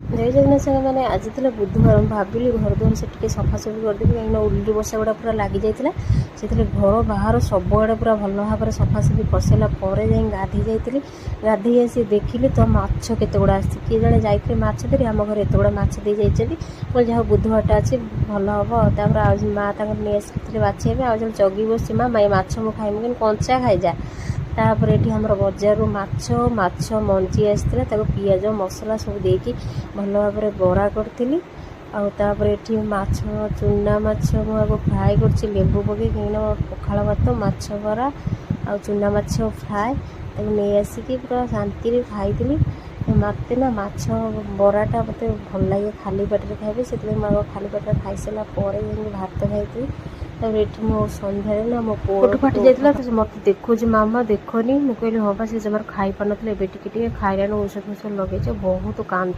जय जगन्नाथ सागर मैंने आज थे बुधवार भाविली घर द्वार से सफासफी करदेवी कहीं उल्ली बसा गुड़ा पूरा लगी जाता से घर बाहर सबुआड़े पूरा भल भाव में सफासफी करसारा जा गाधे जाइली गाधे आसी देखिली तो माछ केत गुड़ा आस किए जड़े जाते माछ धरी आम घर एत गुड़ा माछ दे जाइए जहाँ बुधवारटा अच्छे भल हम तापर माँ नहीं आसते बाछे आज जगी बस माँ माछ मु खाइमु कि कंचा खाईजा तापर ये आम बजार माछ मंजी आसता पिज मसला सब देकी भल भाव में बरा करी आपर ये माछ चूना माछ मुझे फ्राए कर लेंबू पकई कहीं पखाड़ भात माछ बरा आ चूना माछ फ्राए नहीं आसिकी पूरा शांति खाई मत ना माछ बराटा मत भल लगे खाली पेटे खाइबे से खाली पेटे खाई सारा भात खाई ये मो सन्धारे ना मो पोट फाटी जाता तो मत देखो मामा देखनी मुझे हाँ बा से जमार खाई पार ना टे खाइलान औषध फौषध लगे बहुत कांति।